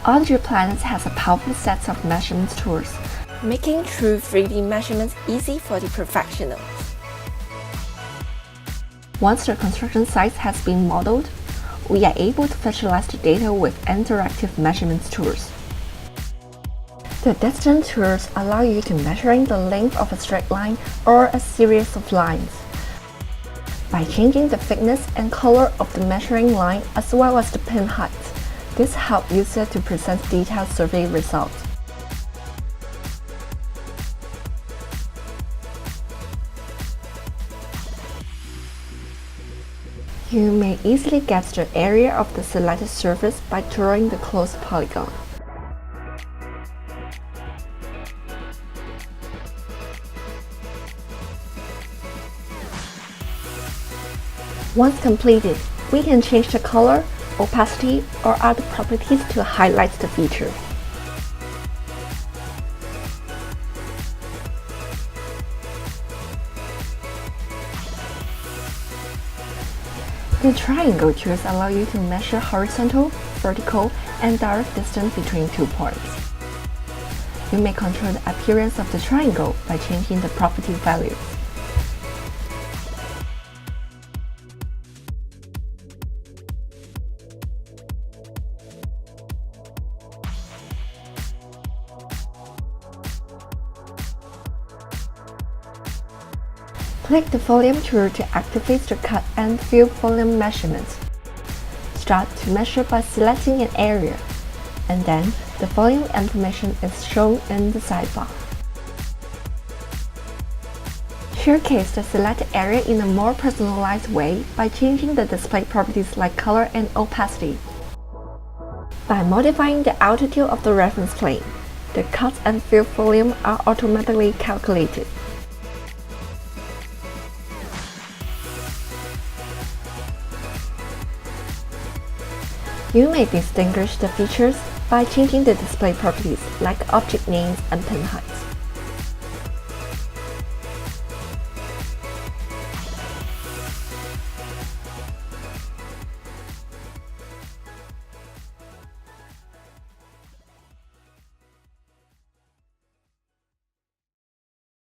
Altizure Planet has a powerful set of measurement tools, making true 3D measurements easy for the professionals. Once the construction site has been modeled, we are able to visualize the data with interactive measurement tools. The distance tools allow you to measure the length of a straight line or a series of lines. By changing the thickness and color of the measuring line as well as the pin height, this helps users to present detailed survey results. You may easily get the area of the selected surface by drawing the closed polygon. Once completed, we can change the color, opacity, or other properties to highlight the feature. The triangle tools allow you to measure horizontal, vertical, and direct distance between 2 points. You may control the appearance of the triangle by changing the property values. Click the volume tool to activate the cut and fill volume measurements. Start to measure by selecting an area, and then the volume information is shown in the sidebar. Showcase the selected area in a more personalized way by changing the display properties like color and opacity. By modifying the altitude of the reference plane, the cut and fill volume are automatically calculated. You may distinguish the features by changing the display properties like object names and pin heights.